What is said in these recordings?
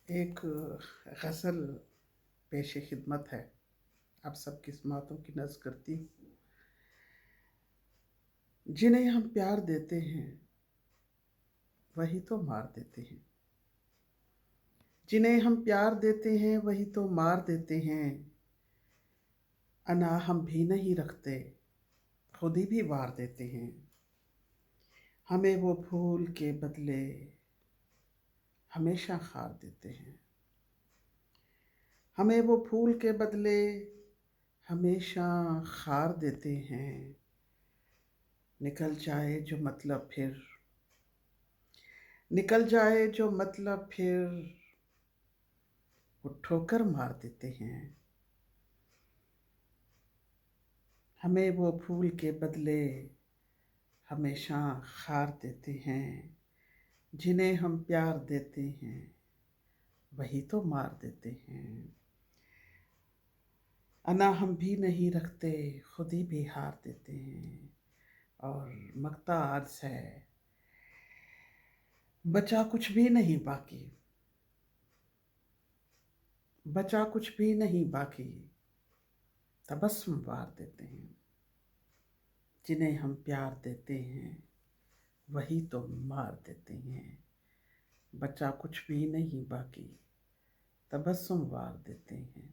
ایک غزل پیش خدمت ہے، آپ سب کی سماعتوں کی نذر کرتی ہوں۔ جنہیں ہم پیار دیتے ہیں وہی تو مار دیتے ہیں، جنہیں ہم پیار دیتے ہیں وہی تو مار دیتے ہیں، انا ہم بھی نہیں رکھتے خود ہی بھی وار دیتے ہیں، ہمیں وہ پھول کے بدلے ہمیشہ خار دیتے ہیں، ہمیں وہ پھول کے بدلے ہمیشہ خار دیتے ہیں، نکل جائے جو مطلب پھر نکل جائے جو مطلب پھر وہ ٹھوکر مار دیتے ہیں، ہمیں وہ پھول کے بدلے ہمیشہ خار دیتے ہیں، جنہیں ہم پیار دیتے ہیں وہی تو مار دیتے ہیں، انا ہم بھی نہیں رکھتے خود ہی بھی ہار دیتے ہیں۔ اور مقطع عرض ہے، بچا کچھ بھی نہیں باقی، بچا کچھ بھی نہیں باقی، تبسم وار دیتے ہیں، جنہیں ہم پیار دیتے ہیں وہی تو مار دیتے ہیں، بچا کچھ بھی نہیں باقی، تبسم وار دیتے ہیں۔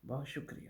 بہت شکریہ۔